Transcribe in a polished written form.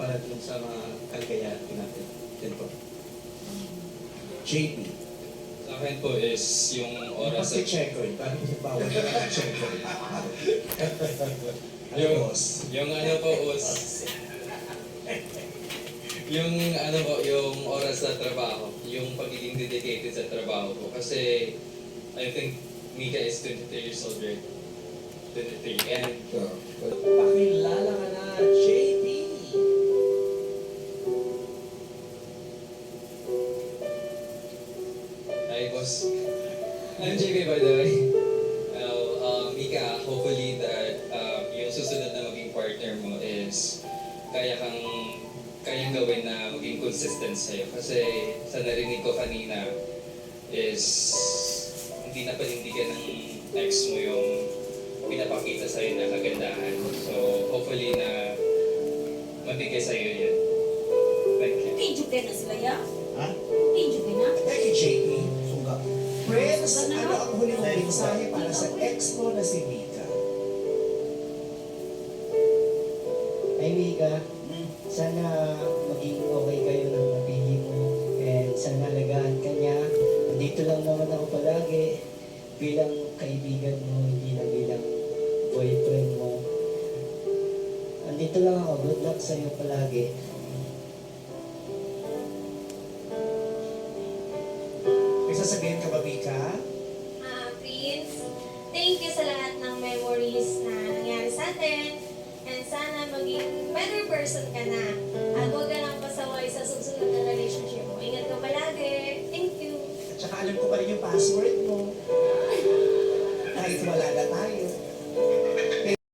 para dun sa mga kaligayahan natin. Yan po. JP. Sa akin po is yung oras Kasi checker, parang bawal na checker. Yung- boss? yung ano po is yung ano po, yung oras sa trabaho, yung pagiging dedicated sa trabaho po. Kasi I think Mika is 23 years old, right? 23. And Pakilala ka na, JP! hi, boss. I'm JP, by the way. Mika, hopefully that yung susunod na maging partner mo is kayang gawin na maging consistent sa'yo. Kasi sa narinig ko kanina is hindi na panindigan ng ex mo yung pinapakita sa'yo na kagandahan. So, hopefully na mabigay sa'yo yan. Thank you. Medyo ka na sila ya? Ha? Medyo ka na? Thank you, JP. Suga. Friends, Suga na. ano ang huli mong mensahe para sa ex mo na si Mika? Ay, Mika, sana maging okay kayo ng napili mo. And sana alagaan ka niya. Dito lang naman ako palagi bilang kaibigan mo, hindi na bilang boyfriend mo. Andito lang ako. Good luck sa'yo palagi. May sasabihin ka ba, Mika? Prince, thank you sa lahat ng memories na nangyari sa atin. And sana maging better person ka na. At huwag ka lang pasaway sa susunod na relationship mo. Ingat ka palagi. Thank you. At saka alam ko pa rin yung password mo. Kahit wala na tayo.